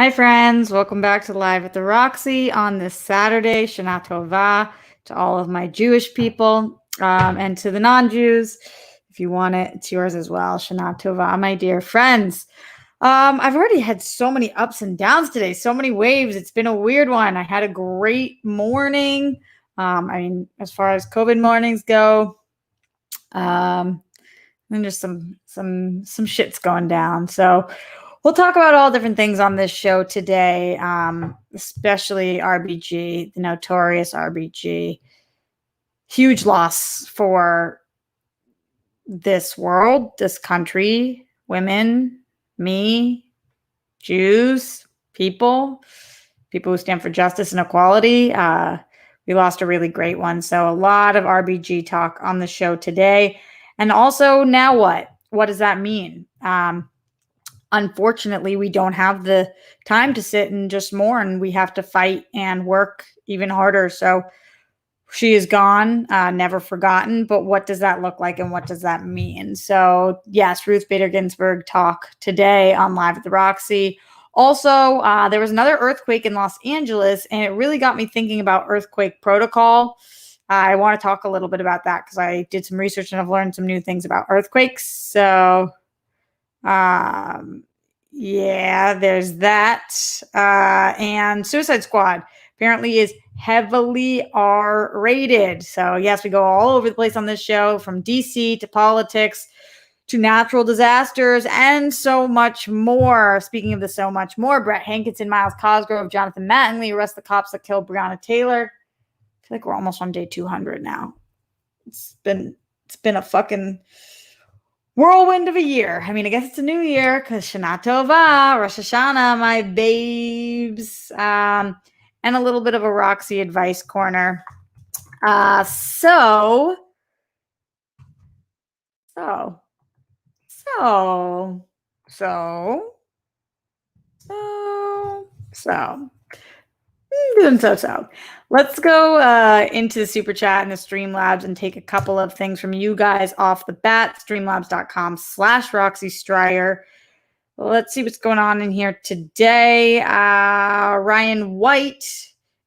Hi, friends. Welcome back to Live at the Roxy on this Saturday. Shana Tova to all of my Jewish people and to the non-Jews. If you want it, it's yours as well. Shana Tova, my dear friends. I've already had so many ups and downs today, so many waves. It's been a weird one. I had a great morning. As far as COVID mornings go, and just some shit's going down. So we'll talk about all different things on this show today, especially RBG, the Notorious RBG. Huge loss for this world, this country, women, me, Jews, people who stand for justice and equality. We lost a really great one. So a lot of RBG talk on the show today. And also, now what? What does that mean? Unfortunately, we don't have the time to sit and just mourn. We have to fight and work even harder. So she is gone, never forgotten. But what does that look like and what does that mean? So yes, Ruth Bader Ginsburg talk today on Live at the Roxy. Also, there was another earthquake in Los Angeles, and it really got me thinking about earthquake protocol. I want to talk a little bit about that because I did some research and I've learned some new things about earthquakes. So yeah, there's that. And Suicide Squad apparently is heavily R-rated. So yes, we go all over the place on this show, from DC to politics to natural disasters and so much more. Speaking of the so much more, Brett Hankinson, Miles Cosgrove, Jonathan Mattingly arrest the cops that killed Breonna Taylor. I feel like we're almost on day 200 now. It's been a fucking whirlwind of a year. I guess it's a new year because Shana Tova, Rosh Hashanah, my babes, and a little bit of a Roxy advice corner. So let's go into the super chat and the Streamlabs and take a couple of things from you guys off the bat. Streamlabs.com/Roxy Stryer. Let's see what's going on in here today. Ryan White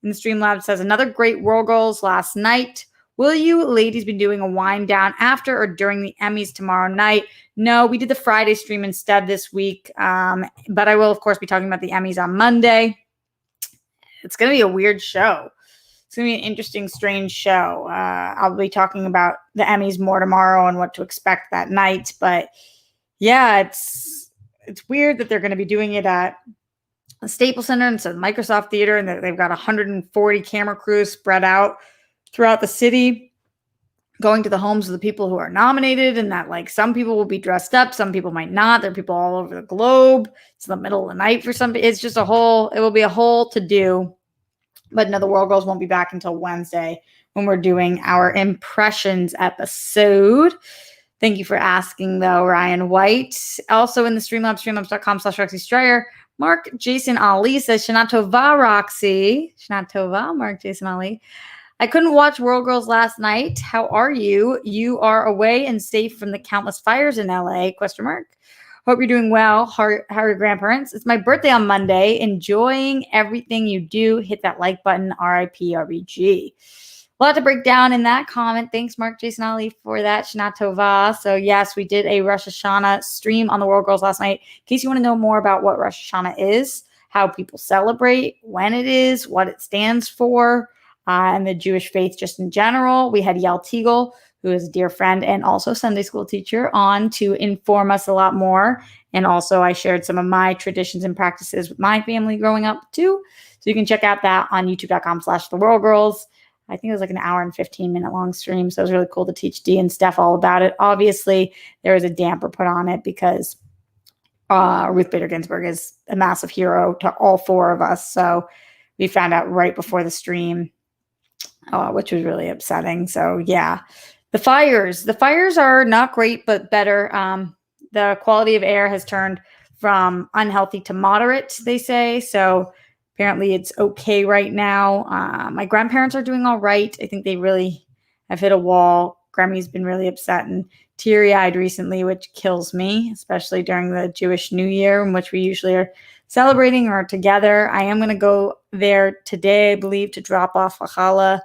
in the Streamlabs says, another great World Goals last night. Will you ladies be doing a wind down after or during the Emmys tomorrow night? No, we did the Friday stream instead this week. But I will, of course, be talking about the Emmys on Monday. It's going to be a weird show. It's going to be an interesting, strange show. I'll be talking about the Emmys more tomorrow and what to expect that night. But yeah, it's weird that they're going to be doing it at a Staples Center instead of Microsoft Theater, and they've got 140 camera crews spread out throughout the city, going to the homes of the people who are nominated, and that some people will be dressed up, some people might not. There are people all over the globe. It's the middle of the night for some. It's just it will be a whole to do. But no, the World Goals won't be back until Wednesday when we're doing our impressions episode. Thank you for asking, though, Ryan White. Also in the Streamlabs, streamlabs.com/Roxy Stryer, Mark Jason Ali says, Shana Tova, Roxy. Shana Tova, Mark Jason Ali. I couldn't watch World Girls last night. How are you? You are away and safe from the countless fires in LA, ? Hope you're doing well. How are your grandparents? It's my birthday on Monday. Enjoying everything you do. Hit that like button. RIP RBG. A lot to break down in that comment. Thanks, Mark Jason Ali, for that. Shana Tova. So yes, we did a Rosh Hashanah stream on the World Girls last night. In case you want to know more about what Rosh Hashanah is, how people celebrate, when it is, what it stands for, and the Jewish faith just in general. We had Yael Teagle, who is a dear friend and also Sunday school teacher, on to inform us a lot more. And also I shared some of my traditions and practices with my family growing up too. So you can check out that on youtube.com/theworldgirls. I think it was like an hour and 15-minute long stream. So it was really cool to teach Dee and Steph all about it. Obviously, there was a damper put on it because Ruth Bader Ginsburg is a massive hero to all four of us. So we found out right before the stream, which was really upsetting. So yeah, the fires are not great, but better. The quality of air has turned from unhealthy to moderate, they say. So apparently it's okay right now. My grandparents are doing all right. I think they really have hit a wall. Grammy's been really upset and teary-eyed recently, which kills me, especially during the Jewish New Year, in which we usually are celebrating or together. I am going to go there today, I believe, to drop off a challah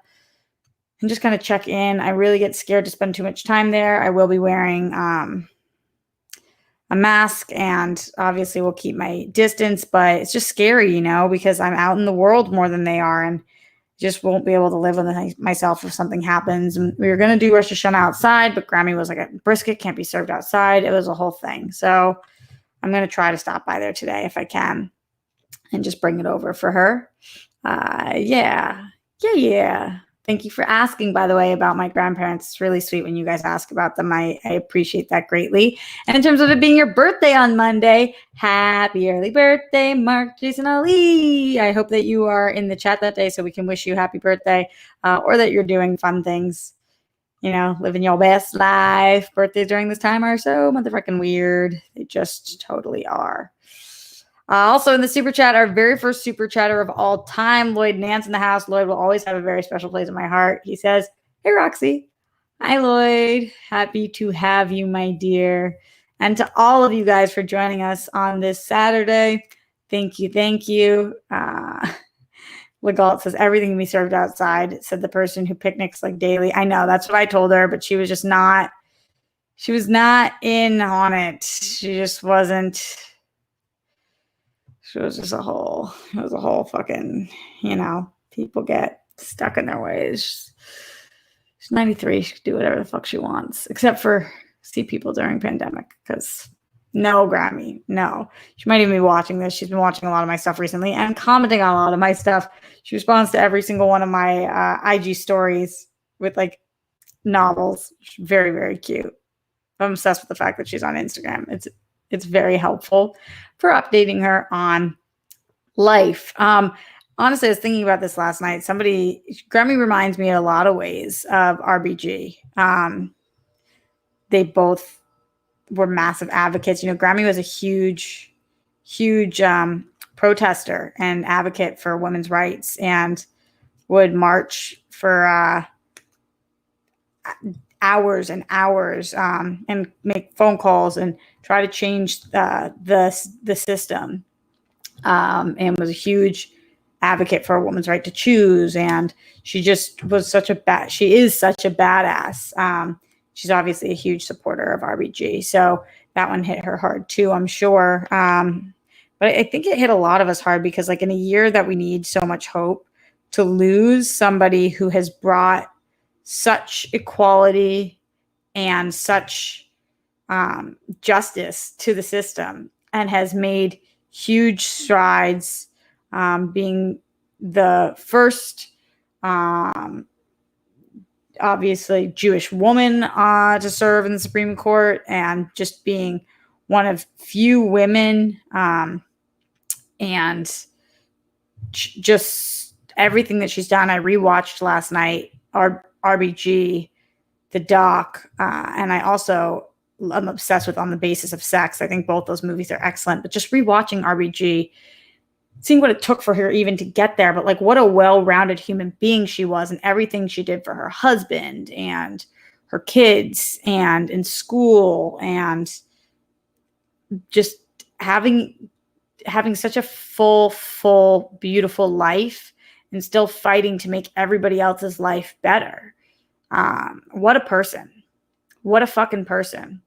and just kind of check in. I really get scared to spend too much time there. I will be wearing a mask, and obviously will keep my distance, but it's just scary, because I'm out in the world more than they are, and just won't be able to live with myself if something happens. And we were going to do Rosh Hashanah outside, but Grammy was like, a brisket can't be served outside. It was a whole thing. So I'm going to try to stop by there today if I can and just bring it over for her. Yeah. Thank you for asking, by the way, about my grandparents. It's really sweet when you guys ask about them. I appreciate that greatly. And in terms of it being your birthday on Monday, happy early birthday, Mark Jason Ali. I hope that you are in the chat that day so we can wish you happy birthday, or that you're doing fun things, living your best life. Birthdays during this time are so motherfucking weird. They just totally are. Also in the super chat, our very first super chatter of all time, Lloyd Nance in the house. Lloyd will always have a very special place in my heart. He says, "Hey, Roxy." Hi, Lloyd. Happy to have you, my dear. And to all of you guys for joining us on this Saturday. Thank you. Legalt says, everything can be served outside, said the person who picnics like daily. I know, that's what I told her, but she was just not, she was not in on it. She just wasn't. It was a whole fucking, people get stuck in their ways. She's 93. She can do whatever the fuck she wants, except for see people during pandemic, because no, Grammy, no. She might even be watching this. She's been watching a lot of my stuff recently and commenting on a lot of my stuff. She responds to every single one of my IG stories with like novels. She's very, very cute. I'm obsessed with the fact that she's on Instagram. It's very helpful for updating her on life. Honestly, I was thinking about this last night. Grammy reminds me in a lot of ways of RBG. They both were massive advocates. Grammy was a huge protester and advocate for women's rights, and would march for hours and hours, and make phone calls and try to change the system, and was a huge advocate for a woman's right to choose. And she just was she is such a badass. She's obviously a huge supporter of RBG, so that one hit her hard too, I'm sure. But I think it hit a lot of us hard because, like, in a year that we need so much hope, to lose somebody who has brought such equality and such justice to the system and has made huge strides, being the first obviously Jewish woman to serve in the Supreme Court, and just being one of few women, and just everything that she's done. I rewatched last night RBG, the doc, and I also am obsessed with On the Basis of Sex. I think both those movies are excellent, but just rewatching RBG, seeing what it took for her even to get there, but like what a well-rounded human being she was, and everything she did for her husband and her kids and in school, and just having such a full, beautiful life, and still fighting to make everybody else's life better. What a person. What a fucking person.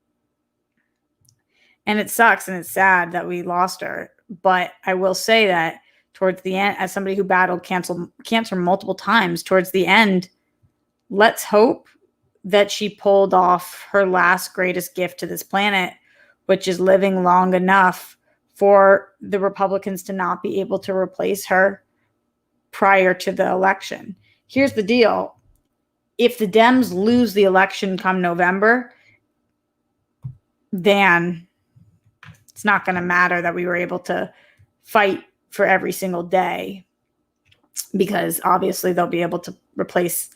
And it sucks and it's sad that we lost her. But I will say that towards the end, as somebody who battled cancer multiple times, towards the end, let's hope that she pulled off her last greatest gift to this planet, which is living long enough for the Republicans to not be able to replace her prior to the election. Here's the deal. If the Dems lose the election come November, then it's not going to matter that we were able to fight for every single day, because obviously they'll be able to replace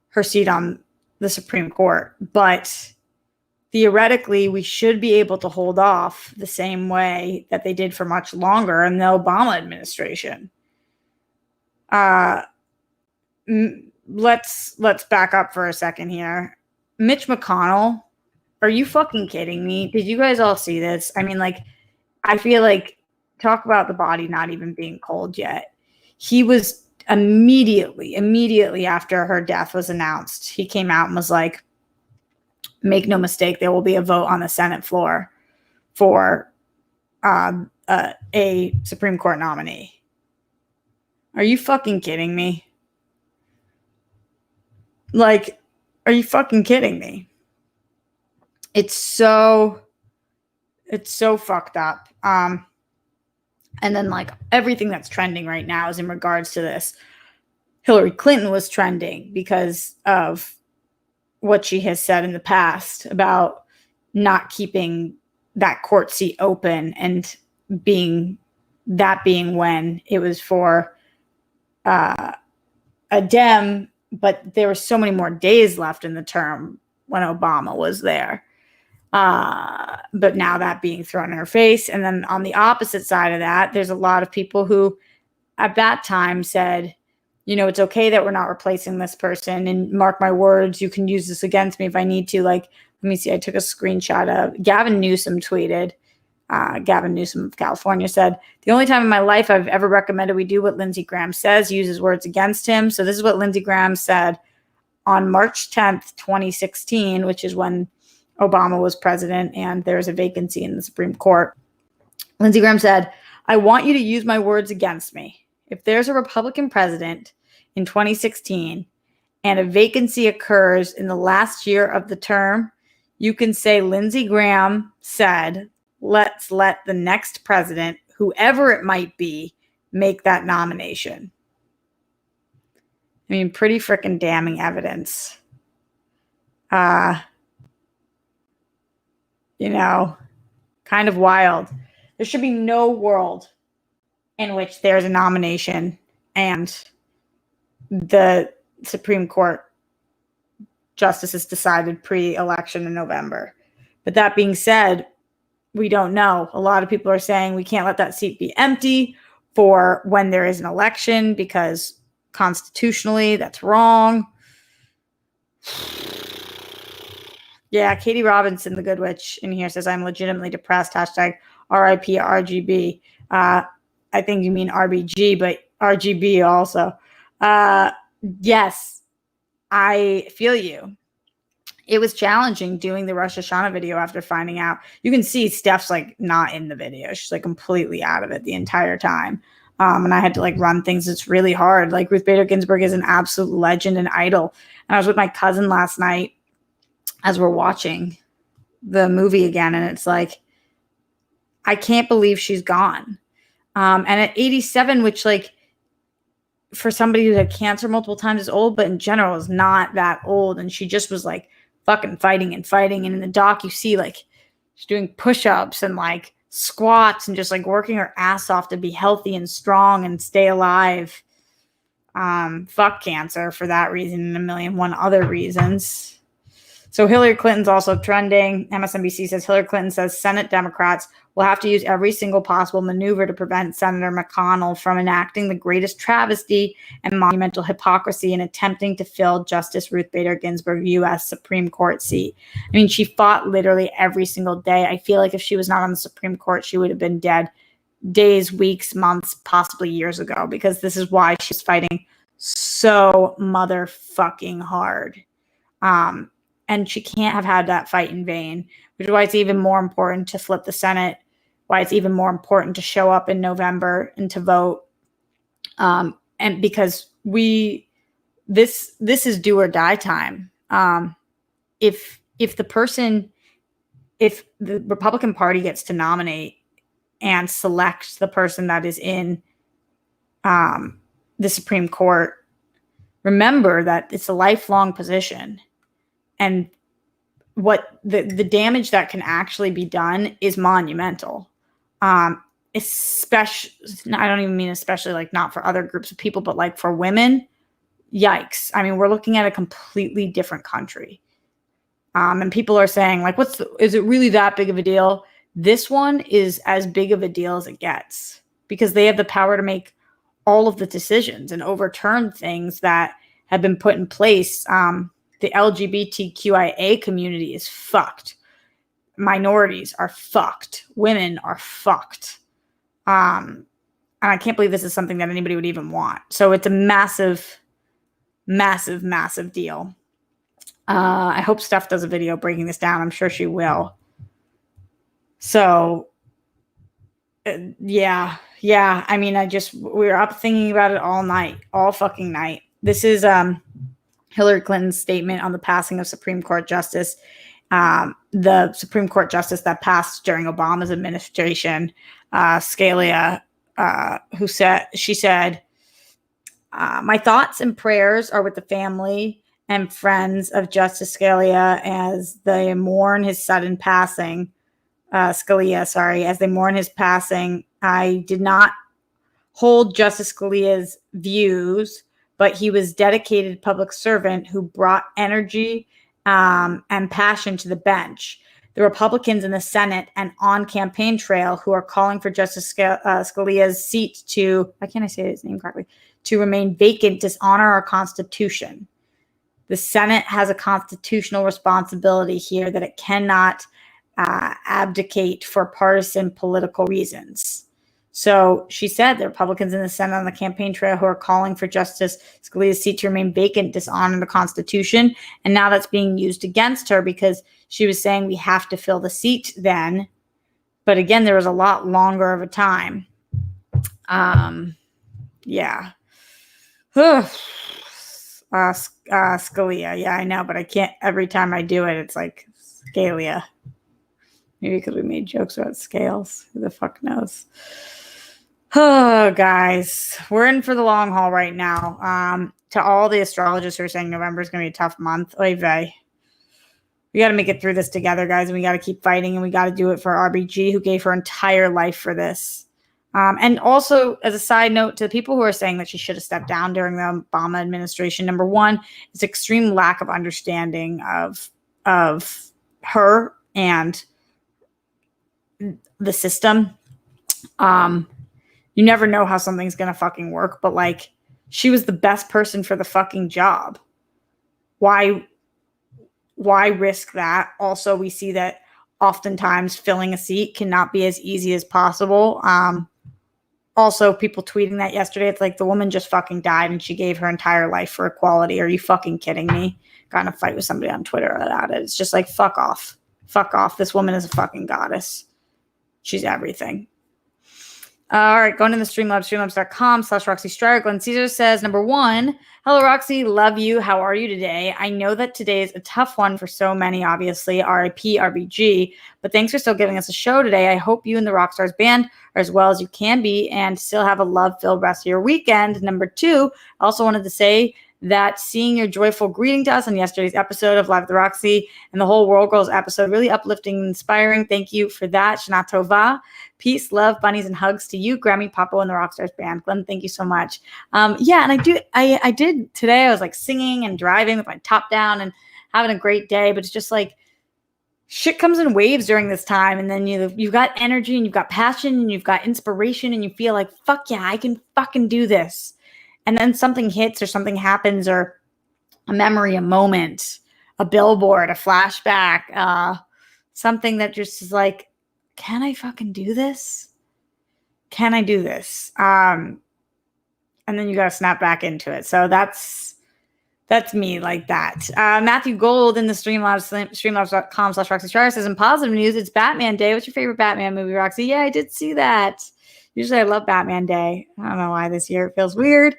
her seat on the Supreme Court. But theoretically, we should be able to hold off the same way that they did for much longer in the Obama administration. Let's back up for a second here. Mitch McConnell, are you fucking kidding me? Did you guys all see this? I mean, like, I feel like talk about the body not even being cold yet. He was immediately after her death was announced, he came out and was like, make no mistake, there will be a vote on the Senate floor for a Supreme Court nominee. Are you fucking kidding me? Like, are you fucking kidding me? It's so fucked up. And then like everything that's trending right now is in regards to this. Hillary Clinton was trending because of what she has said in the past about not keeping that court seat open, and being when it was for a Dem, but there were so many more days left in the term when Obama was there. But now that being thrown in her face. And then on the opposite side of that, there's a lot of people who at that time said, you know, it's okay that we're not replacing this person, and mark my words, you can use this against me if I need to. Like, let me see, I took a screenshot of Gavin Newsom tweeted. Gavin Newsom of California said, the only time in my life I've ever recommended we do what Lindsey Graham says, use his words against him. So this is what Lindsey Graham said on March 10th, 2016, which is when Obama was president and there was a vacancy in the Supreme Court. Lindsey Graham said, I want you to use my words against me. If there's a Republican president in 2016 and a vacancy occurs in the last year of the term, you can say Lindsey Graham said, let's let the next president, whoever it might be, make that nomination. I mean, pretty freaking damning evidence. You know, kind of wild. There should be no world in which there's a nomination and the Supreme Court justice is decided pre-election in November. But that being said, we don't know. A lot of people are saying we can't let that seat be empty for when there is an election because constitutionally that's wrong. Yeah, Katie Robinson, the good witch, in here says, I'm legitimately depressed. Hashtag RIP RGB. I think you mean RBG, but RGB also. Yes, I feel you. It was challenging doing the Rosh Hashanah video after finding out. You can see Steph's like not in the video. She's like completely out of it the entire time. And I had to like run things. It's really hard. Like Ruth Bader Ginsburg is an absolute legend and idol. And I was with my cousin last night as we're watching the movie again. And it's like, I can't believe she's gone. And at 87, which like for somebody who had cancer multiple times is old, but in general is not that old. And she just was like fucking fighting. And in the doc, you see like she's doing push-ups and like squats and just like working her ass off to be healthy and strong and stay alive. Fuck cancer for that reason and a million one other reasons. So Hillary Clinton's also trending. MSNBC says Hillary Clinton says Senate Democrats will have to use every single possible maneuver to prevent Senator McConnell from enacting the greatest travesty and monumental hypocrisy in attempting to fill Justice Ruth Bader Ginsburg U.S. Supreme Court seat. I mean, she fought literally every single day. I feel like if she was not on the Supreme Court, she would have been dead days, weeks, months, possibly years ago, because this is why she's fighting so motherfucking hard. And she can't have had that fight in vain, which is why it's even more important to flip the Senate, why it's even more important to show up in November and to vote. And because this is do or die time. If the Republican Party gets to nominate and select the person that is in the Supreme Court, remember that it's a lifelong position. And what the damage that can actually be done is monumental. Especially, I don't even mean especially like not for other groups of people, but like for women, yikes. I mean, we're looking at a completely different country. And people are saying like, is it really that big of a deal? This one is as big of a deal as it gets because they have the power to make all of the decisions and overturn things that have been put in place. The LGBTQIA community is fucked. Minorities are fucked. Women are fucked. And I can't believe this is something that anybody would even want. So it's a massive, massive, massive deal. I hope Steph does a video breaking this down. I'm sure she will. So, yeah. I mean, we were up thinking about it all night, all fucking night. This is Hillary Clinton's statement on the passing of Supreme Court Justice. The Supreme Court Justice that passed during Obama's administration, Scalia, she said, my thoughts and prayers are with the family and friends of Justice Scalia as they mourn his sudden passing. As they mourn his passing. I did not hold Justice Scalia's views, but he was a dedicated public servant who brought energy and passion to the bench. The Republicans in the Senate and on campaign trail who are calling for Justice Scalia's seat to remain vacant dishonor our Constitution. The Senate has a constitutional responsibility here that it cannot abdicate for partisan political reasons. So she said the Republicans in the Senate on the campaign trail who are calling for Justice Scalia's seat to remain vacant dishonor the Constitution. And now that's being used against her because she was saying we have to fill the seat then. But again, there was a lot longer of a time. Yeah. Scalia. Yeah, I know, but I can't. Every time I do it, it's like Scalia. Maybe because we made jokes about scales. Who the fuck knows? Oh, guys, we're in for the long haul right now. To all the astrologists who are saying November is going to be a tough month, oy vey. We got to make it through this together, guys, and we got to keep fighting, and we got to do it for RBG, who gave her entire life for this. And also, as a side note, to the people who are saying that she should have stepped down during the Obama administration, number one, is extreme lack of understanding of her and the system. You never know how something's gonna fucking work, but like, she was the best person for the fucking job. Why risk that? Also, we see that oftentimes filling a seat cannot be as easy as possible. Also, people tweeting that yesterday, it's like the woman just fucking died and she gave her entire life for equality. Are you fucking kidding me? Got in a fight with somebody on Twitter about it. It's just like, fuck off. Fuck off. This woman is a fucking goddess. She's everything. All right, going to the Streamlabs, streamlabs.com/Roxy Stryer. Glenn Caesar says, number one, hello, Roxy. Love you. How are you today? I know that today is a tough one for so many, obviously. RIP, RBG. But thanks for still giving us a show today. I hope you and the Rockstars band are as well as you can be and still have a love-filled rest of your weekend. Number two, I also wanted to say that seeing your joyful greeting to us on yesterday's episode of Live with Roxy and the whole World Girls episode, really uplifting and inspiring. Thank you for that. Shana Tova. Peace, love, bunnies, and hugs to you, Grammy, Papo, and the Rockstars band. Glenn, thank you so much. Yeah, and I did today. I was like singing and driving with my top down and having a great day, but it's just like shit comes in waves during this time, and then you've got energy and you've got passion and you've got inspiration and you feel like, fuck yeah, I can fucking do this. And then something hits or something happens or a memory, a moment, a billboard, a flashback, something that just is like, can I fucking do this? Can I do this? And then you got to snap back into it. So that's me like that. Matthew Gold in the streamlabs.com/Roxy Stryer says, in positive news, it's Batman Day. What's your favorite Batman movie, Roxy? Yeah, I did see that. Usually I love Batman Day. I don't know why this year it feels weird.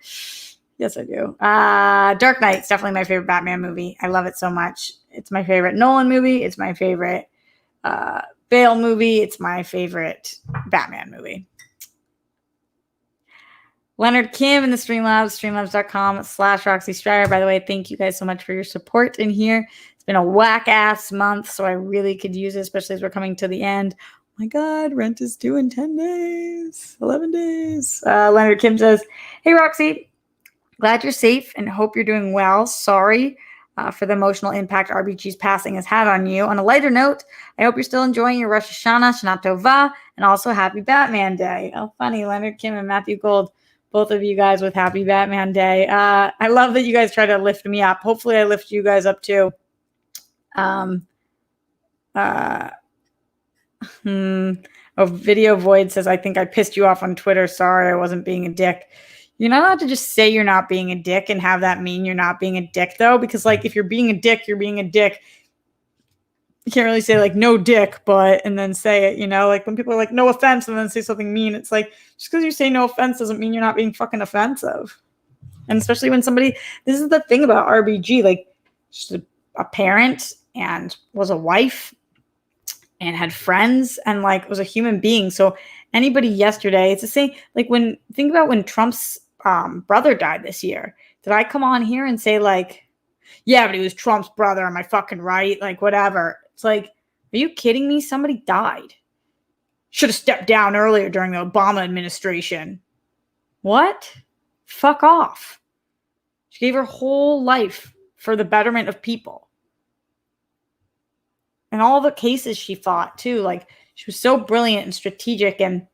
Yes, I do. Dark Knight's definitely my favorite Batman movie. I love it so much. It's my favorite Nolan movie. It's my favorite Bale movie. It's my favorite Batman movie. Leonard Kim in the Streamlabs, streamlabs.com/Roxy Stryer. By the way, thank you guys so much for your support in here. It's been a whack-ass month, so I really could use it, especially as we're coming to the end. My God, rent is due in 10 days, 11 days. Leonard Kim says, hey, Roxy, glad you're safe and hope you're doing well. Sorry for the emotional impact RBG's passing has had on you. On a lighter note, I hope you're still enjoying your Rosh Hashanah, Shana Tova, and also Happy Batman Day. Oh, funny, Leonard Kim and Matthew Gold, both of you guys with Happy Batman Day. I love that you guys try to lift me up. Hopefully I lift you guys up too. Oh, Video Void says, I think I pissed you off on Twitter. Sorry, I wasn't being a dick. You're not allowed to just say you're not being a dick and have that mean you're not being a dick, though, because, like, if you're being a dick, you're being a dick. You can't really say, like, no dick, but, and then say it, you know? Like, when people are like, no offense, and then say something mean, it's like, just because you say no offense doesn't mean you're not being fucking offensive. And especially when somebody, this is the thing about RBG, like, she's a parent and was a wife and had friends and, like, was a human being. So anybody yesterday, it's the same, like, think about when Trump's brother died this year. Did I come on here and say, like, yeah, but he was Trump's brother, am I fucking right? Like, whatever. It's like, are you kidding me? Somebody died. Should have stepped down earlier during the Obama administration. What? Fuck off. She gave her whole life for the betterment of people. And all the cases she fought, too. Like, she was so brilliant and strategic and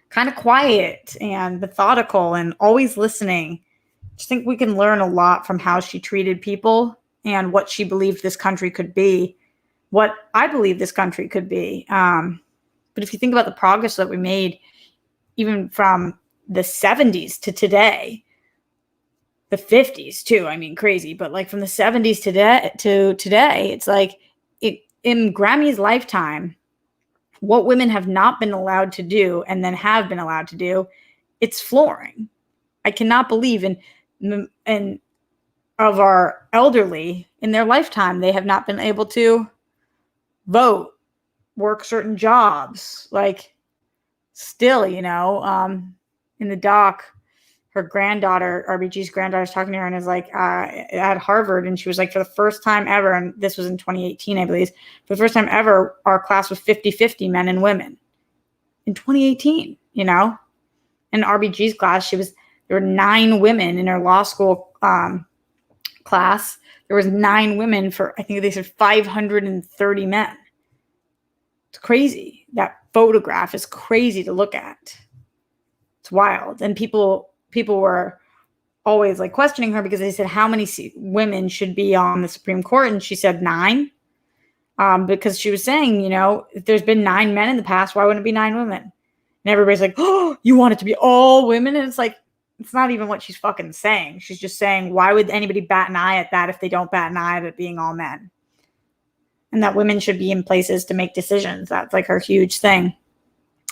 kind of quiet and methodical and always listening. I just think we can learn a lot from how she treated people and what she believed this country could be, what I believe this country could be. But if you think about the progress that we made, even from the 70s to today, the 50s too, I mean, crazy, but like from the 70s to today, it's like in Grammy's lifetime, what women have not been allowed to do and then have been allowed to do, it's flooring. I cannot believe in of our elderly in their lifetime, they have not been able to vote, work certain jobs. Like, still, you know, in the doc, her granddaughter, RBG's granddaughter, is talking to her and is like, at Harvard, and she was like, for the first time ever, and this was in 2018, I believe, for the first time ever, our class was 50-50 men and women in 2018, you know? In RBG's class, there were 9 women in her law school class. There was 9 women for, I think they said 530 men. It's crazy. That photograph is crazy to look at. It's wild. And people were always like questioning her because they said, how many women should be on the Supreme Court? And she said 9. Because she was saying, you know, if there's been 9 men in the past, why wouldn't it be 9 women? And everybody's like, oh, you want it to be all women? And it's like, it's not even what she's fucking saying. She's just saying, why would anybody bat an eye at that if they don't bat an eye at it being all men? And that women should be in places to make decisions. That's like her huge thing.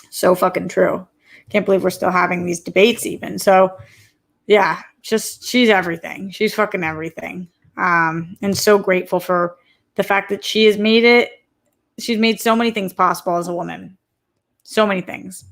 So fucking true. Can't believe we're still having these debates even. So yeah, just, she's everything. She's fucking everything. And so grateful for the fact that she has made it. She's made so many things possible as a woman. So many things.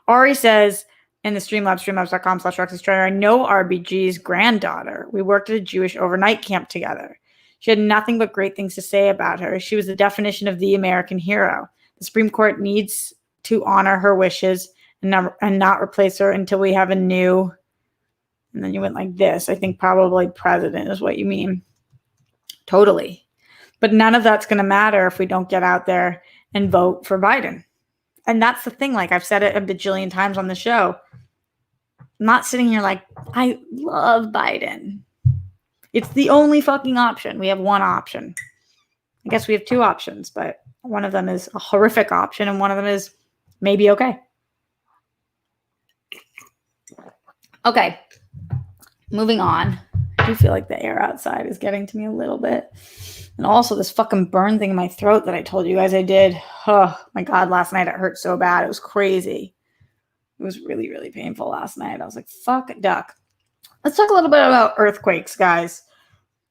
Ari says in the Streamlabs, streamlabs.com/RoxyStrider, I know RBG's granddaughter. We worked at a Jewish overnight camp together. She had nothing but great things to say about her. She was the definition of the American hero. The Supreme Court needs to honor her wishes and not replace her until we have a new, and then you went like this. I think probably president is what you mean. Totally. But none of that's going to matter if we don't get out there and vote for Biden. And that's the thing. Like, I've said it a bajillion times on the show. I'm not sitting here like, I love Biden. It's the only fucking option. We have one option. I guess we have 2 options, but one of them is a horrific option and one of them is maybe okay. Okay. Moving on. I do feel like the air outside is getting to me a little bit. And also this fucking burn thing in my throat that I told you guys I did. Oh my God, last night it hurt so bad. It was crazy. It was really, really painful last night. I was like, fuck a duck. Let's talk a little bit about earthquakes, guys.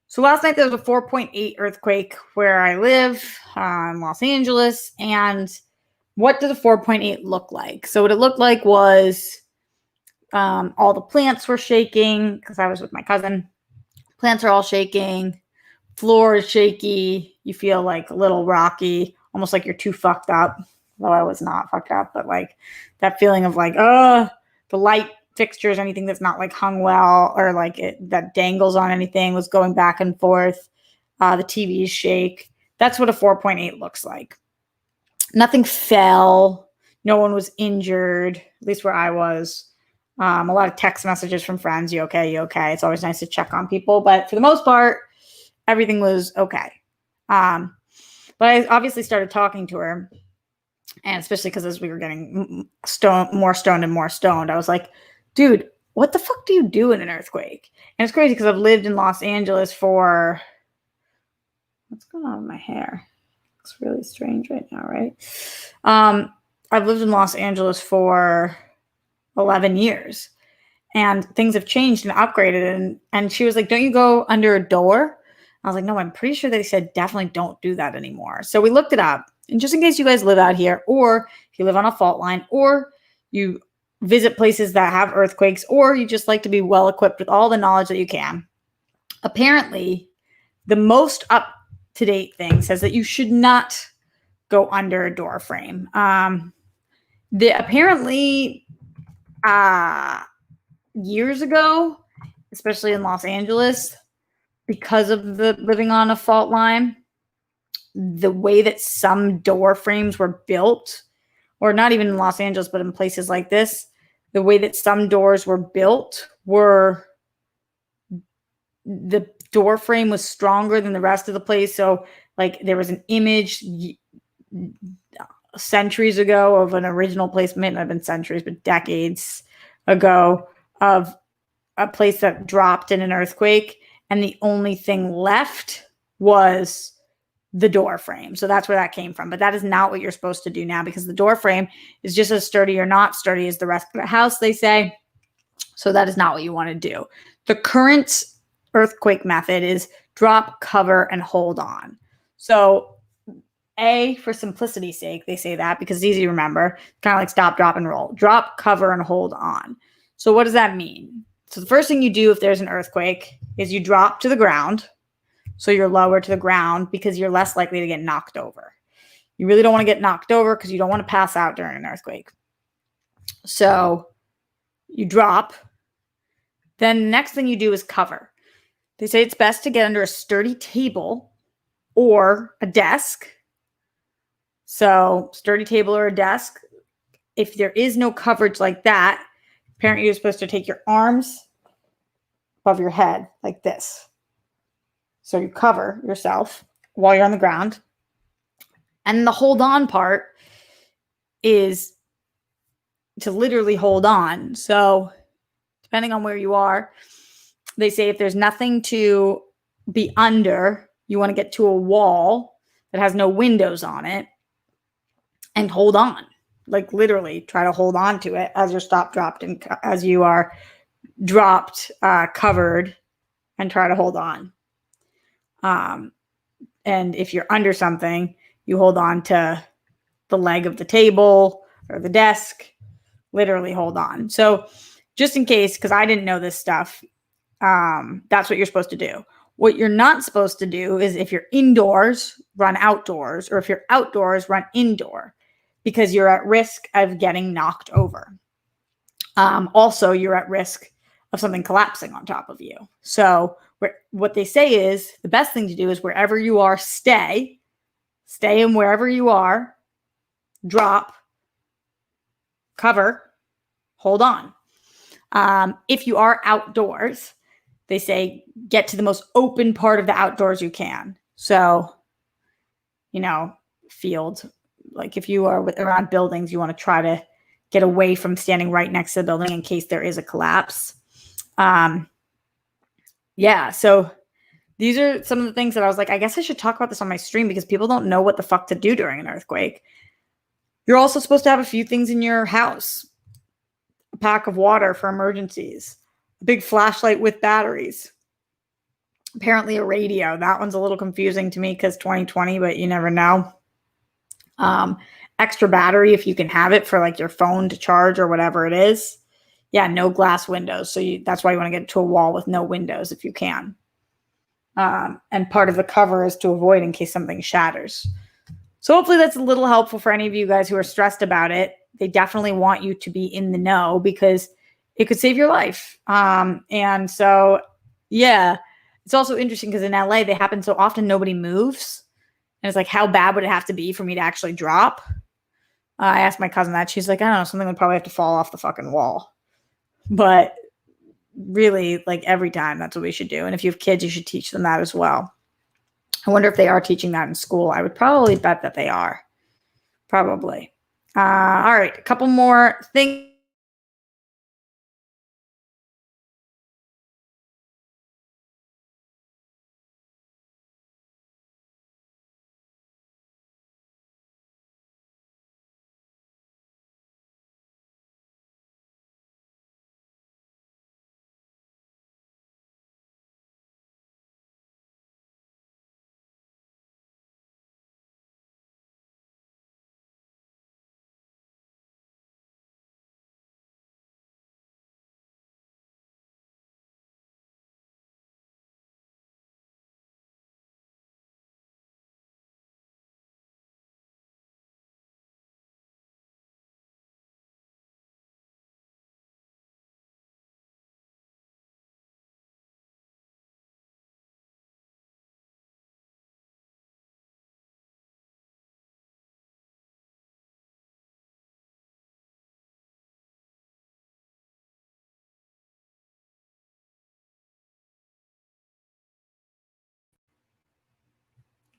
So last night there was a 4.8 earthquake where I live in Los Angeles. And what did a 4.8 look like? So what it looked like was all the plants were shaking because I was with my cousin. Plants are all shaking. Floor is shaky. You feel like a little rocky, almost like you're too fucked up. Though I was not fucked up, but like that feeling of like, the light fixtures, anything that's not like hung well or like that dangles on anything was going back and forth. The TVs shake. That's what a 4.8 looks like. Nothing fell. No one was injured, at least where I was. A lot of text messages from friends. You okay? You okay? It's always nice to check on people. But for the most part, everything was okay. But I obviously started talking to her. And especially because as we were getting more stoned and more stoned, I was like, dude, what the fuck do you do in an earthquake? And it's crazy because I've lived in Los Angeles for, what's going on with my hair? It's really strange right now, right? I've lived in Los Angeles for 11 years and things have changed and upgraded. And she was like, don't you go under a door? I was like, no, I'm pretty sure they said definitely don't do that anymore. So we looked it up. And just in case you guys live out here, or if you live on a fault line, or you visit places that have earthquakes, or you just like to be well equipped with all the knowledge that you can, apparently the most up-to-date thing says that you should not go under a door frame. Apparently, years ago, especially in Los Angeles, because of the living on a fault line, the way that some door frames were built, or not even in Los Angeles, but in places like this, the way that some doors were built were the door frame was stronger than the rest of the place. So like there was an image centuries ago of an original place, may not have been centuries, but decades ago, of a place that dropped in an earthquake. And the only thing left was the door frame. So that's where that came from. But that is not what you're supposed to do now, because the door frame is just as sturdy or not sturdy as the rest of the house, they say. So that is not what you want to do. The current earthquake method is drop, cover, and hold on. So for simplicity's sake, they say that because it's easy to remember. Kind of like stop, drop, and roll. Drop, cover, and hold on. So what does that mean? So the first thing you do if there's an earthquake is you drop to the ground. So you're lower to the ground because you're less likely to get knocked over. You really don't want to get knocked over because you don't want to pass out during an earthquake. So you drop. Then the next thing you do is cover. They say it's best to get under a sturdy table or a desk. So sturdy table or a desk. If there is no coverage like that, apparently you're supposed to take your arms above your head like this. So you cover yourself while you're on the ground. And the hold on part is to literally hold on. So depending on where you are, they say if there's nothing to be under, you want to get to a wall that has no windows on it and hold on. Like literally try to hold on to it as you're dropped, and as you are dropped, covered, and try to hold on. And if you're under something, you hold on to the leg of the table or the desk, literally hold on. So just in case, because I didn't know this stuff, that's what you're supposed to do. What you're not supposed to do is if you're indoors, run outdoors, or if you're outdoors, run indoor, because you're at risk of getting knocked over. Also, you're at risk of something collapsing on top of you. So what they say is the best thing to do is wherever you are, stay in wherever you are, drop, cover, hold on. If you are outdoors, they say get to the most open part of the outdoors you can. So, field, like if you are around buildings, you want to try to get away from standing right next to the building in case there is a collapse. So these are some of the things that I was like, I guess I should talk about this on my stream because people don't know what the fuck to do during an earthquake. You're also supposed to have a few things in your house. A pack of water for emergencies. A big flashlight with batteries. Apparently a radio. That one's a little confusing to me because 2020, but you never know. Extra battery if you can have it for like your phone to charge or whatever it is. Yeah, no glass windows. So that's why you want to get to a wall with no windows if you can. And part of the cover is to avoid in case something shatters. So hopefully that's a little helpful for any of you guys who are stressed about it. They definitely want you to be in the know because it could save your life. And so, yeah, it's also interesting because in LA, they happen so often nobody moves. And it's like, how bad would it have to be for me to actually drop? I asked my cousin that. She's like, I don't know, something would probably have to fall off the fucking wall. But really, like every time, that's what we should do. And if you have kids, you should teach them that as well. I wonder if they are teaching that in school. I would probably bet that they are. Probably. All right, a couple more things.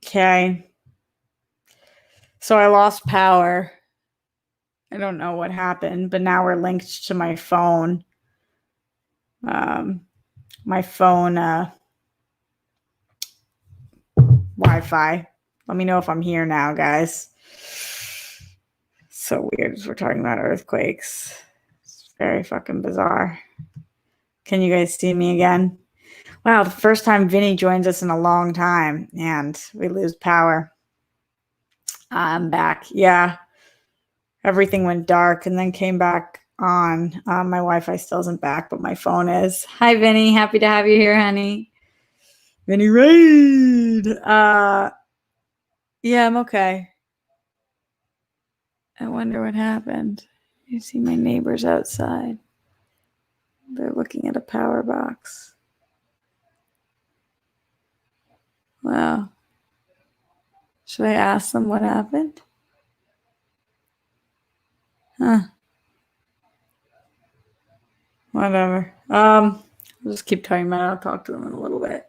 Okay. So I lost power. I don't know what happened, but now we're linked to my phone. My phone Wi-Fi. Let me know if I'm here now, guys. So weird as we're talking about earthquakes. It's very fucking bizarre. Can you guys see me again? Wow, the first time Vinny joins us in a long time, and we lose power. I'm back. Yeah, everything went dark and then came back on. My Wi-Fi still isn't back, but my phone is. Hi, Vinny. Happy to have you here, honey. Vinny Raid. Yeah, I'm okay. I wonder what happened. You see my neighbors outside. They're looking at a power box. Wow. Should I ask them what happened? Huh. Whatever. I'll just keep talking about it. I'll talk to them in a little bit.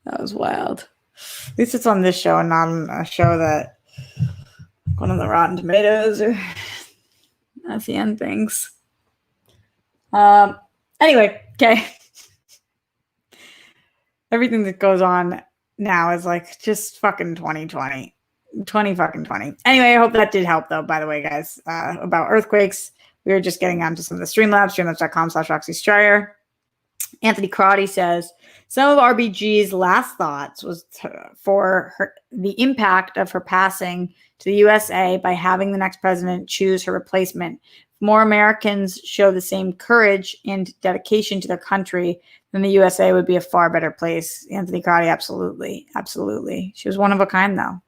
That was wild. At least it's on this show and not on a show that one of the Rotten Tomatoes or that's the end things. Anyway, okay. Everything that goes on now is like just fucking 2020. 20 fucking 20. Anyway, I hope that did help though, by the way, guys, about earthquakes. We were just getting onto some of the Streamlabs, streamlabs.com/Roxy Stryer. Anthony Crotty says, some of RBG's last thoughts was for her, the impact of her passing to the USA by having the next president choose her replacement. If more Americans show the same courage and dedication to their country, then the USA would be a far better place. Anthony Crotty, absolutely. Absolutely. She was one of a kind, though.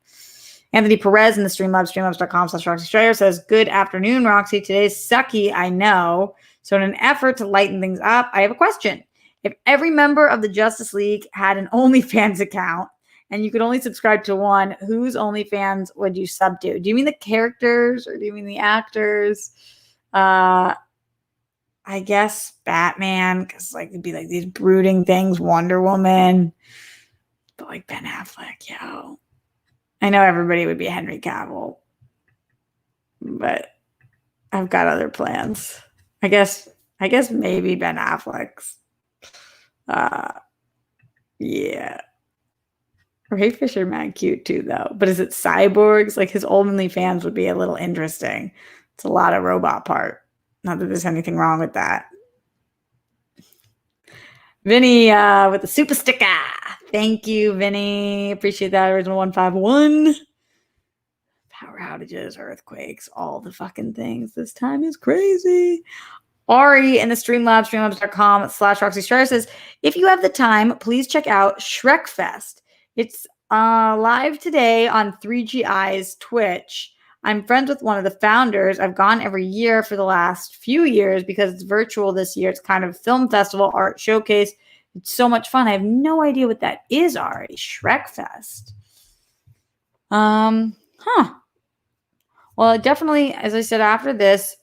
Anthony Perez in the Streamlabs, streamlabs.com/Roxy Strayer says, good afternoon, Roxy. Today's sucky, I know. So in an effort to lighten things up, I have a question. If every member of the Justice League had an OnlyFans account and you could only subscribe to one, whose OnlyFans would you sub to? Do you mean the characters or do you mean the actors? I guess Batman, because like it'd be like these brooding things, Wonder Woman, but like Ben Affleck, yo. I know everybody would be Henry Cavill, but I've got other plans. I guess maybe Ben Affleck's. Yeah. Ray Fisherman cute too, though. But is it cyborgs? Like his OnlyFans would be a little interesting. It's a lot of robot part. Not that there's anything wrong with that. Vinny with the super sticker. Thank you, Vinny. Appreciate that. Original 151. Power outages, earthquakes, all the fucking things. This time is crazy. Ari in the Streamlabs, streamlabs.com/Roxy Stryer says, if you have the time, please check out Shrek Fest. It's live today on 3GI's Twitch. I'm friends with one of the founders. I've gone every year for the last few years because it's virtual this year. It's kind of film festival, art showcase. It's so much fun. I have no idea what that is, Ari. Shrek Fest. Well, definitely, as I said, after this,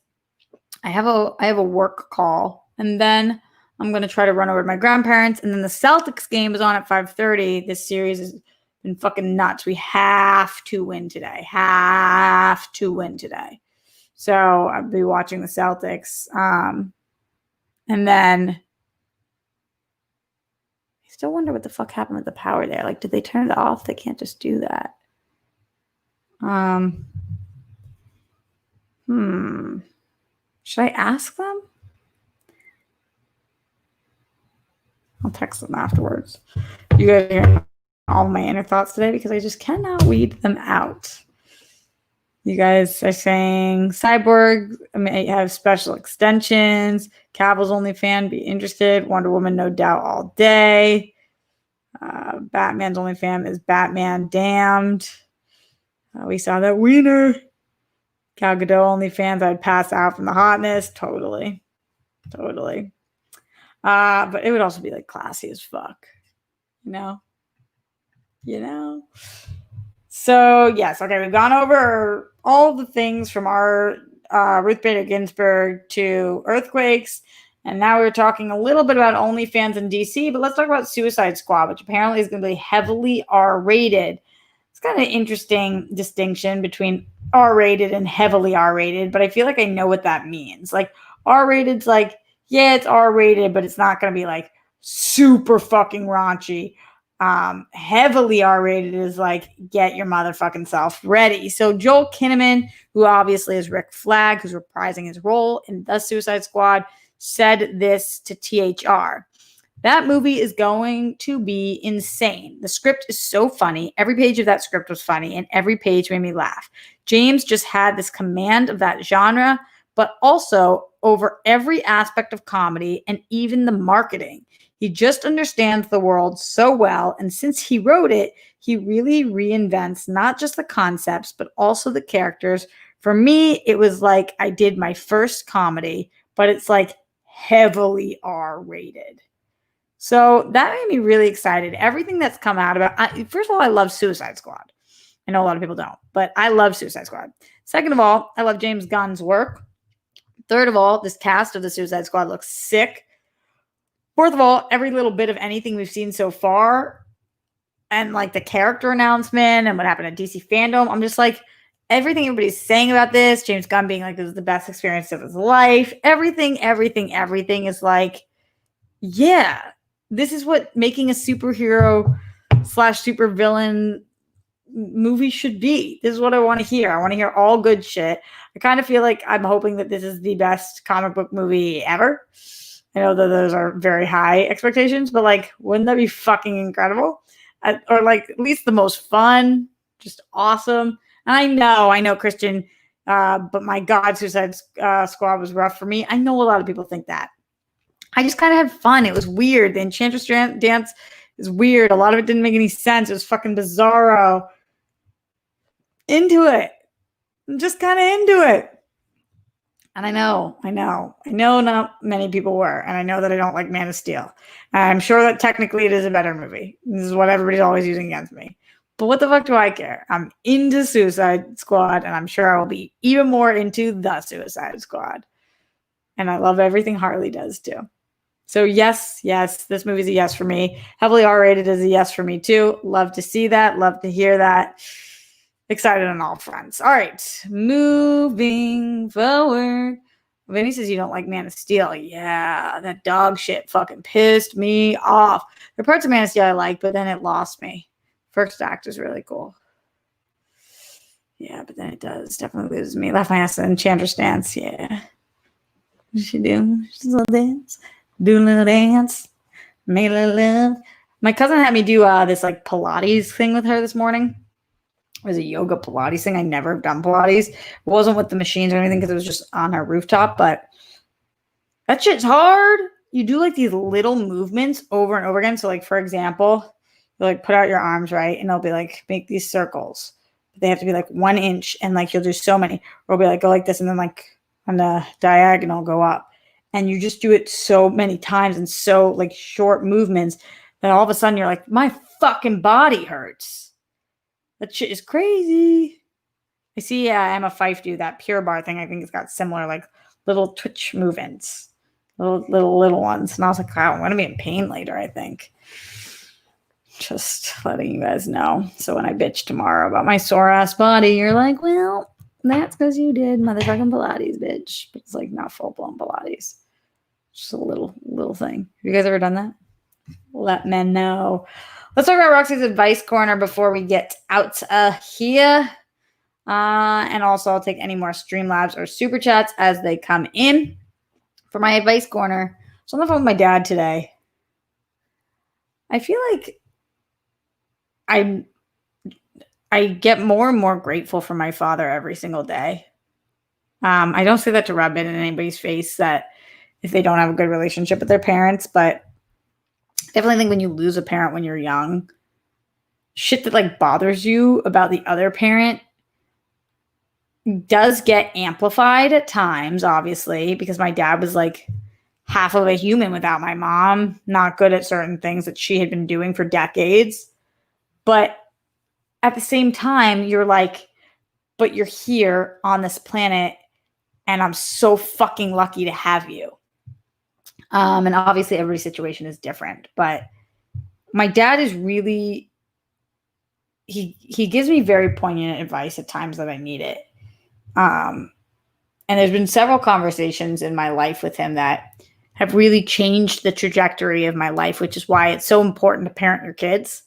I have a work call, and then I'm going to try to run over to my grandparents, and then the Celtics game is on at 5:30. This series has and fucking nuts. We have to win today. Have to win today. So I'll be watching the Celtics. And then I still wonder what the fuck happened with the power there. Like, did they turn it off? They can't just do that. Should I ask them? I'll text them afterwards. You guys hear all my inner thoughts today because I just cannot weed them out. You guys are saying Cyborg may have special extensions. Cavill's OnlyFans, be interested. Wonder Woman, no doubt, all day. Batman's OnlyFans is Batman Damned. We saw that wiener. Gal Gadot OnlyFans, I'd pass out from the hotness. Totally. But it would also be like classy as fuck. You know? So, yes. Okay, we've gone over all the things from our Ruth Bader Ginsburg to earthquakes. And now we're talking a little bit about OnlyFans in DC. But let's talk about Suicide Squad, which apparently is going to be heavily R-rated. It's kind of an interesting distinction between R-rated and heavily R-rated. But I feel like I know what that means. Like, R-rated's like, yeah, it's R-rated, but it's not going to be like super fucking raunchy. Heavily R-rated is like, get your motherfucking self ready. So Joel Kinnaman, who obviously is Rick Flag, who's reprising his role in The Suicide Squad, said this to THR. That movie is going to be insane. The script is so funny. Every page of that script was funny, and every page made me laugh. James just had this command of that genre, but also over every aspect of comedy and even the marketing. He just understands the world so well, and since he wrote it, he really reinvents not just the concepts, but also the characters. For me, it was like I did my first comedy, but it's like heavily R-rated. So that made me really excited. Everything that's come out about, first of all, I love Suicide Squad. I know a lot of people don't, but I love Suicide Squad. Second of all, I love James Gunn's work. Third of all, this cast of the Suicide Squad looks sick. Fourth of all, every little bit of anything we've seen so far and like the character announcement and what happened at DC Fandom, I'm just like, everything everybody's saying about this, James Gunn being like, this is the best experience of his life. Everything is like, yeah, this is what making a superhero / supervillain movie should be. This is what I want to hear. I want to hear all good shit. I kind of feel like I'm hoping that this is the best comic book movie ever. I know that those are very high expectations, but like, wouldn't that be fucking incredible? Or like at least the most fun, just awesome. And I know, Christian, but my God, Suicide Squad was rough for me. I know a lot of people think that. I just kind of had fun. It was weird. The Enchantress dance is weird. A lot of it didn't make any sense. It was fucking bizarro. Into it. I'm just kind of into it. And I know not many people were. And I know that I don't like Man of Steel. And I'm sure that technically it is a better movie. This is what everybody's always using against me. But what the fuck do I care? I'm into Suicide Squad, and I'm sure I will be even more into The Suicide Squad. And I love everything Harley does too. So yes, this movie's a yes for me. Heavily R-rated is a yes for me too. Love to see that. Love to hear that. Excited on all fronts. All right, moving forward. Vinny says you don't like Man of Steel. Yeah, that dog shit fucking pissed me off. There are parts of Man of Steel I like, but then it lost me. First act is really cool. Yeah, but then it does. Definitely loses me. Left my ass in Enchantress dance. Yeah. What she do? She's a little dance. Do a little dance. Make a little love. My cousin had me do this like Pilates thing with her this morning. It was a yoga Pilates thing. I never have done Pilates. It wasn't with the machines or anything because it was just on our rooftop, but that shit's hard. You do like these little movements over and over again. So like, for example, you like put out your arms, right? And they'll be like, make these circles. They have to be like 1 inch and like you'll do so many. Or it'll be like, go like this and then like on the diagonal go up. And you just do it so many times and so like short movements that all of a sudden you're like, my fucking body hurts. That shit is crazy. I see Emma Fife do that Pure Bar thing. I think it's got similar like little twitch movements, little ones. And I was like, wow, I'm going to be in pain later, I think. Just letting you guys know. So when I bitch tomorrow about my sore ass body, you're like, well, that's because you did motherfucking Pilates, bitch. But it's like not full blown Pilates. Just a little thing. Have you guys ever done that? Let men know. Let's talk about Roxy's advice corner before we get out here. And also I'll take any more Streamlabs or super chats as they come in. For my advice corner, so on the phone with my dad today. I feel like I get more and more grateful for my father every single day. I don't say that to rub it in anybody's face that if they don't have a good relationship with their parents, but I definitely think when you lose a parent when you're young, shit that like bothers you about the other parent does get amplified at times, obviously, because my dad was like half of a human without my mom, not good at certain things that she had been doing for decades. But at the same time, you're like, but you're here on this planet and I'm so fucking lucky to have you. And obviously every situation is different, but my dad is really, he gives me very poignant advice at times that I need it. And there's been several conversations in my life with him that have really changed the trajectory of my life, which is why it's so important to parent your kids.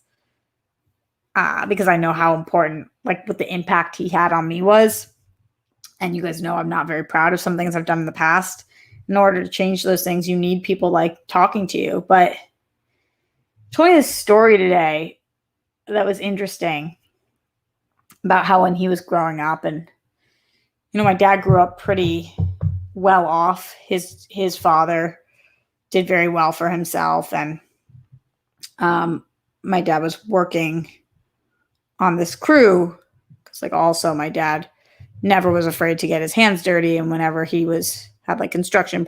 Because I know how important, like what the impact he had on me was. And you guys know I'm not very proud of some things I've done in the past. In order to change those things, you need people like talking to you. But I told you this story today that was interesting about how when he was growing up, and my dad grew up pretty well off. His father did very well for himself, and my dad was working on this crew because like also my dad never was afraid to get his hands dirty, and whenever he had like construction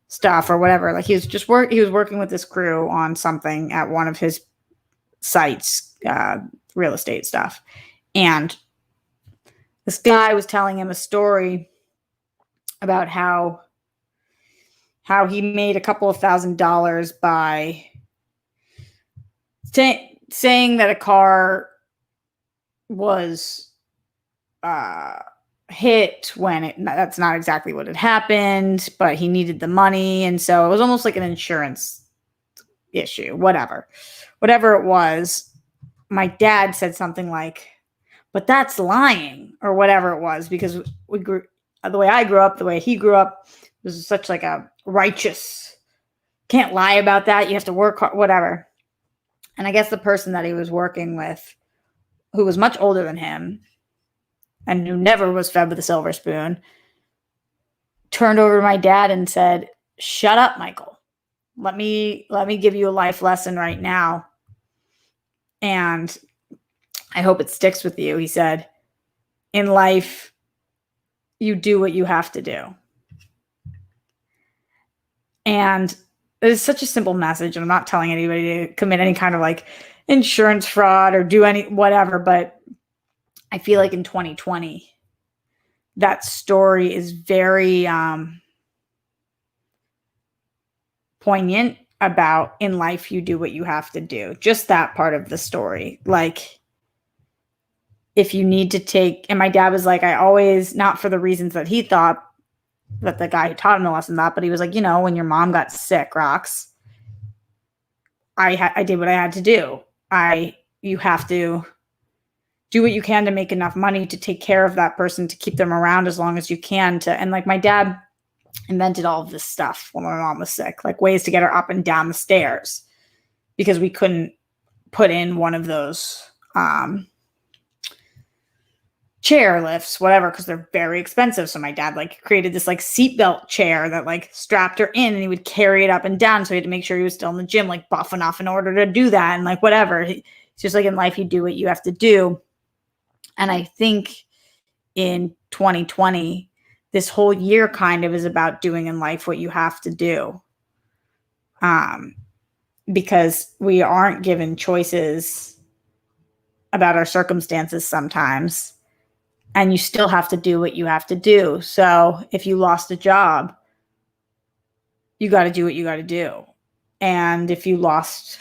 stuff or whatever, like he was working with this crew on something at one of his sites, real estate stuff, and this guy was telling him a story about how he made a couple of $1,000s by saying that a car was hit when that's not exactly what had happened, but he needed the money. And so it was almost like an insurance issue, whatever it was. My dad said something like, but that's lying, or whatever it was, because the way I grew up, the way he grew up was such like a righteous, can't lie about that. You have to work hard, whatever. And I guess the person that he was working with, who was much older than him and who never was fed with a silver spoon, turned over to my dad and said, "Shut up, Michael. Let me give you a life lesson right now. And I hope it sticks with you." He said, "In life, you do what you have to do." And it's such a simple message. And I'm not telling anybody to commit any kind of like insurance fraud or do any whatever, but I feel like in 2020, that story is very poignant about in life, you do what you have to do. Just that part of the story. Like, if you need to take, and my dad was like, I always, not for the reasons that he thought, that the guy who taught him the lesson that, but he was like, when your mom got sick, Rox, I did what I had to do. You have to do what you can to make enough money to take care of that person, to keep them around as long as you can and like my dad invented all of this stuff when my mom was sick, like ways to get her up and down the stairs, because we couldn't put in one of those chair lifts, whatever, because they're very expensive. So my dad like created this like seatbelt chair that like strapped her in, and he would carry it up and down. So he had to make sure he was still in the gym, like buff enough in order to do that. And like, whatever. It's just like in life, you do what you have to do. And I think in 2020, this whole year kind of is about doing in life what you have to do. Because we aren't given choices about our circumstances sometimes. And you still have to do what you have to do. So if you lost a job, you got to do what you got to do. And if you lost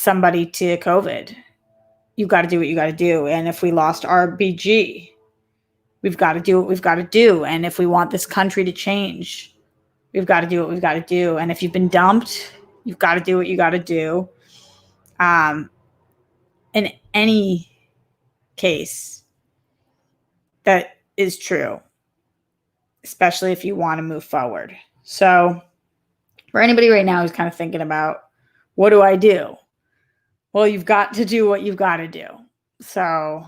somebody to COVID. You've got to do what you got to do. And if we lost RBG, we've got to do what we've got to do. And if we want this country to change, we've got to do what we've got to do. And if you've been dumped, you've got to do what you got to do. In any case, that is true, especially if you want to move forward. So for anybody right now who's kind of thinking about, what do I do? Well, you've got to do what you've got to do. So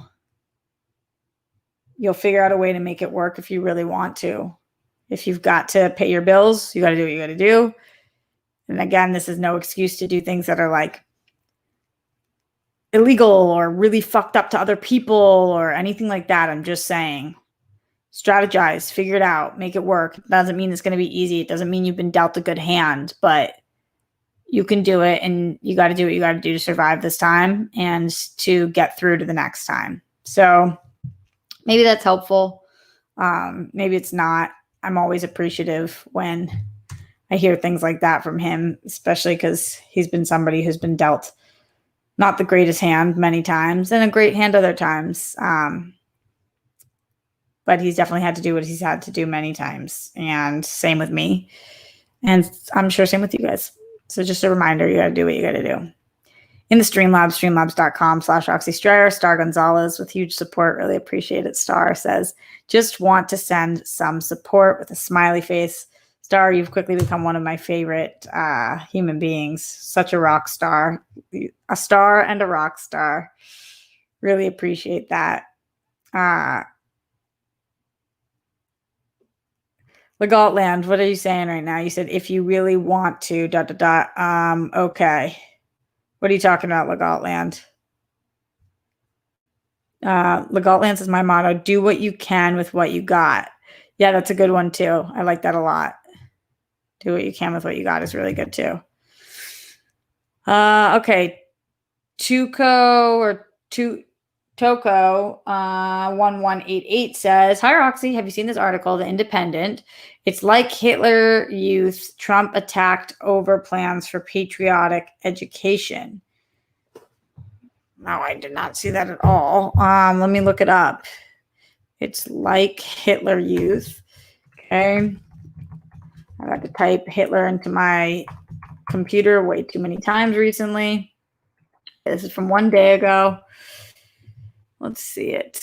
you'll figure out a way to make it work if you really want to. If you've got to pay your bills, you got to do what you got to do. And again, this is no excuse to do things that are like illegal or really fucked up to other people or anything like that. I'm just saying, strategize, figure it out, make it work. It doesn't mean it's going to be easy. It doesn't mean you've been dealt a good hand, but you can do it, and you got to do what you got to do to survive this time and to get through to the next time. So maybe that's helpful. Maybe it's not. I'm always appreciative when I hear things like that from him, especially because he's been somebody who's been dealt not the greatest hand many times and a great hand other times. But he's definitely had to do what he's had to do many times. And same with me. And I'm sure same with you guys. So just a reminder, you got to do what you got to do. In the Streamlabs, streamlabs.com/Roxy Stryer. Star Gonzalez with huge support. Really appreciate it. Star says, just want to send some support with a smiley face. Star, you've quickly become one of my favorite human beings. Such a rock star. A star and a rock star. Really appreciate that. Legaltland, what are you saying right now? You said, if you really want to, ... Okay. What are you talking about, Legaltland? Legaltland says, my motto, do what you can with what you got. Yeah, that's a good one too. I like that a lot. Do what you can with what you got is really good too. Okay. Toko 1188 says, hi Roxy, have you seen this article, The Independent? It's like Hitler Youth, Trump attacked over plans for patriotic education. No, I did not see that at all. Let me look it up. It's like Hitler Youth. Okay. I had to type Hitler into my computer way too many times recently. This is from one day ago. Let's see it.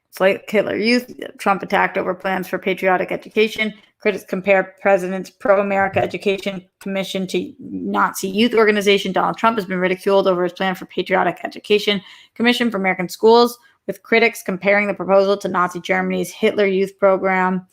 It's like Hitler Youth. Trump attacked over plans for patriotic education. Critics compare President's pro-America Education Commission to Nazi youth organization. Donald Trump has been ridiculed over his plan for patriotic education commission for American schools, with critics comparing the proposal to Nazi Germany's Hitler Youth program.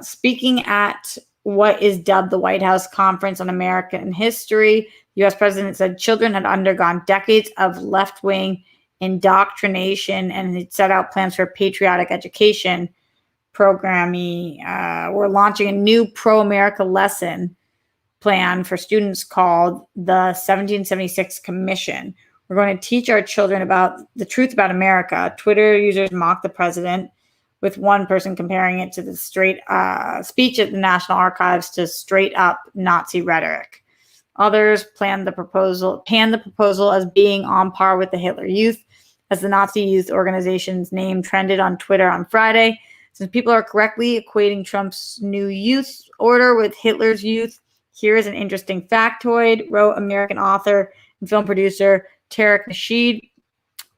Speaking at what is dubbed the White House Conference on American History, the U.S. president said children had undergone decades of left-wing indoctrination and had set out plans for patriotic education programming. We're launching a new pro-America lesson plan for students called the 1776 Commission. We're going to teach our children about the truth about America. Twitter users mocked the president, with one person comparing it to the straight speech at the National Archives to straight up Nazi rhetoric. Others panned the proposal as being on par with the Hitler Youth, as the Nazi youth organization's name trended on Twitter on Friday. Since people are correctly equating Trump's new youth order with Hitler's youth, here is an interesting factoid, wrote American author and film producer Tarek Nasheed.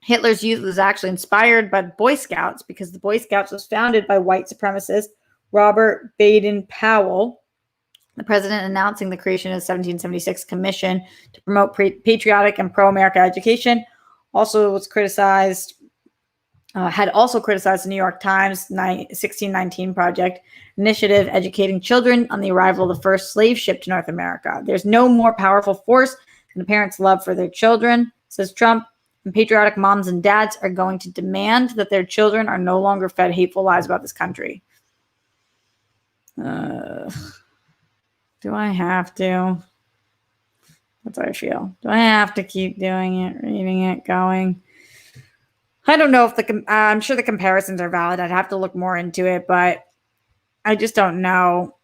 Hitler's Youth was actually inspired by the Boy Scouts because the Boy Scouts was founded by white supremacist Robert Baden-Powell. The president announcing the creation of the 1776 Commission to promote patriotic and pro-America education also was criticized, had also criticized the New York Times 1619 Project initiative educating children on the arrival of the first slave ship to North America. There's no more powerful force than a parent's love for their children, says Trump. And patriotic moms and dads are going to demand that their children are no longer fed hateful lies about this country. Do I have to? That's how I feel. Do I have to keep doing it, reading it, going? I don't know if I'm sure the comparisons are valid. I'd have to look more into it, but I just don't know.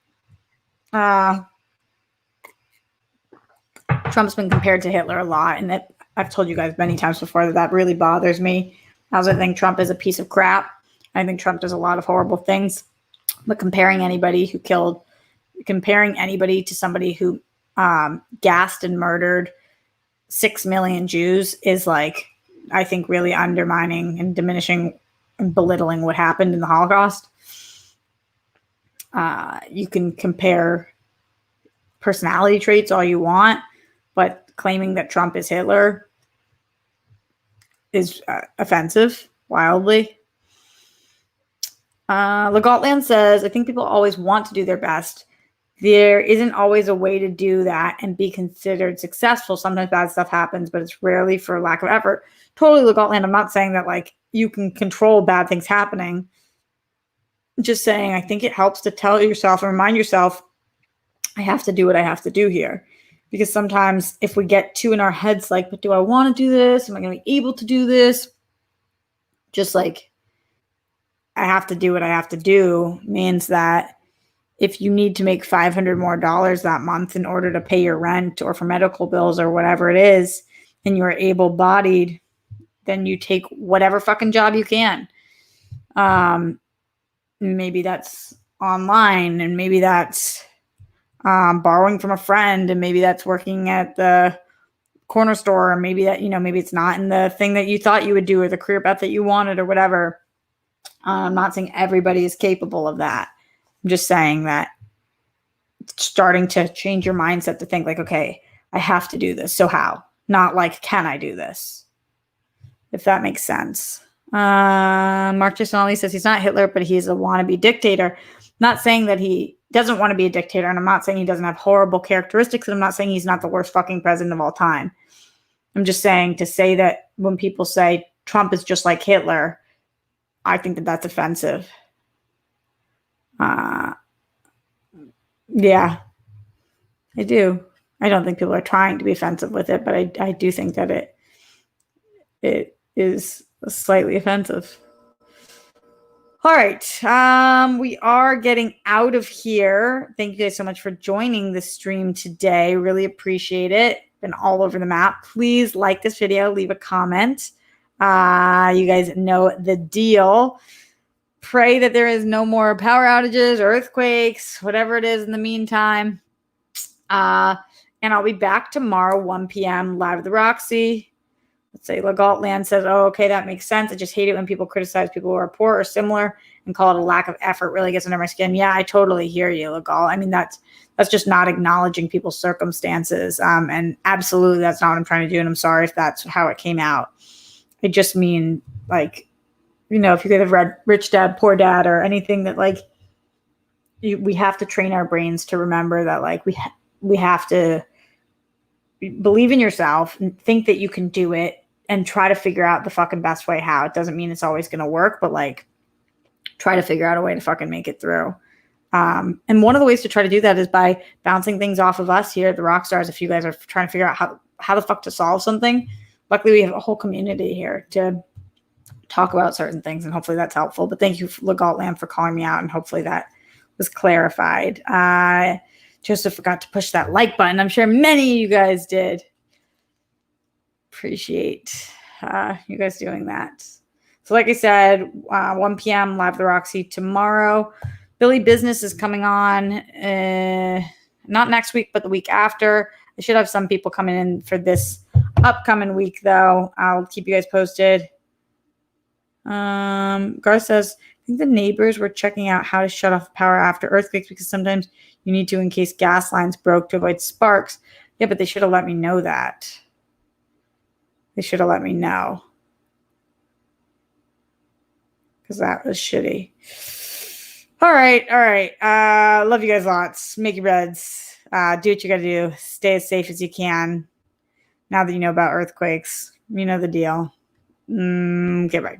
Trump's been compared to Hitler a lot, and that I've told you guys many times before that really bothers me. As I think Trump is a piece of crap. I think Trump does a lot of horrible things, but comparing anybody to somebody who gassed and murdered 6 million Jews is like, I think, really undermining and diminishing and belittling what happened in the Holocaust. You can compare personality traits all you want, but claiming that Trump is Hitler is offensive, wildly. Legotland says, I think people always want to do their best. There isn't always a way to do that and be considered successful. Sometimes bad stuff happens, but it's rarely for lack of effort. Totally, Legotland. I'm not saying that like you can control bad things happening. Just saying, I think it helps to tell yourself and remind yourself, I have to do what I have to do here. Because sometimes if we get too in our heads, like, but do I want to do this? Am I going to be able to do this? Just like, I have to do what I have to do means that if you need to make $500 more that month in order to pay your rent or for medical bills or whatever it is, and you're able-bodied, then you take whatever fucking job you can. Maybe that's online, and maybe that's borrowing from a friend, and maybe that's working at the corner store, or maybe that, maybe it's not in the thing that you thought you would do or the career path that you wanted or whatever. I'm not saying everybody is capable of that. I'm just saying that starting to change your mindset to think like, okay, I have to do this. So how? Not like, can I do this? If that makes sense. Mark Gisonali says he's not Hitler, but he's a wannabe dictator. Not saying that he doesn't want to be a dictator, and I'm not saying he doesn't have horrible characteristics, and I'm not saying he's not the worst fucking president of all time. I'm just saying to say that when people say Trump is just like Hitler, I think that that's offensive. Yeah, I do. I don't think people are trying to be offensive with it, but I do think that it is slightly offensive. All right. We are getting out of here. Thank you guys so much for joining the stream today. Really appreciate it. Been all over the map. Please like this video, leave a comment. You guys know the deal. Pray that there is no more power outages or earthquakes, whatever it is in the meantime. And I'll be back tomorrow, 1 p.m. live at the Roxy. Let's say Legotland says, oh, okay, that makes sense. I just hate it when people criticize people who are poor or similar and call it a lack of effort. Really gets under my skin. Yeah, I totally hear you, Legal. I mean, that's just not acknowledging people's circumstances. And absolutely, that's not what I'm trying to do. And I'm sorry if that's how it came out. I just mean, like, if you could have read Rich Dad, Poor Dad or anything that, like, we have to train our brains to remember that, like, we have to believe in yourself and think that you can do it and try to figure out the fucking best way how. It doesn't mean it's always going to work, but like try to figure out a way to fucking make it through. And one of the ways to try to do that is by bouncing things off of us here at the Rockstars. If you guys are trying to figure out how the fuck to solve something, luckily we have a whole community here to talk about certain things, and hopefully that's helpful. But thank you, Legotland, for calling me out, and hopefully that was clarified. Joseph forgot to push that like button. I'm sure many of you guys did. Appreciate you guys doing that. So like I said, 1 p.m. live at the Roxy tomorrow. Billy Business is coming on, not next week, but the week after. I should have some people coming in for this upcoming week, though. I'll keep you guys posted. Garth says, I think the neighbors were checking out how to shut off power after earthquakes because sometimes you need to in case gas lines broke to avoid sparks. Yeah, but they should have let me know that. They should have let me know. Because that was shitty. All right. Love you guys lots. Make your beds. Do what you got to do. Stay as safe as you can. Now that you know about earthquakes, you know the deal. Okay, bye.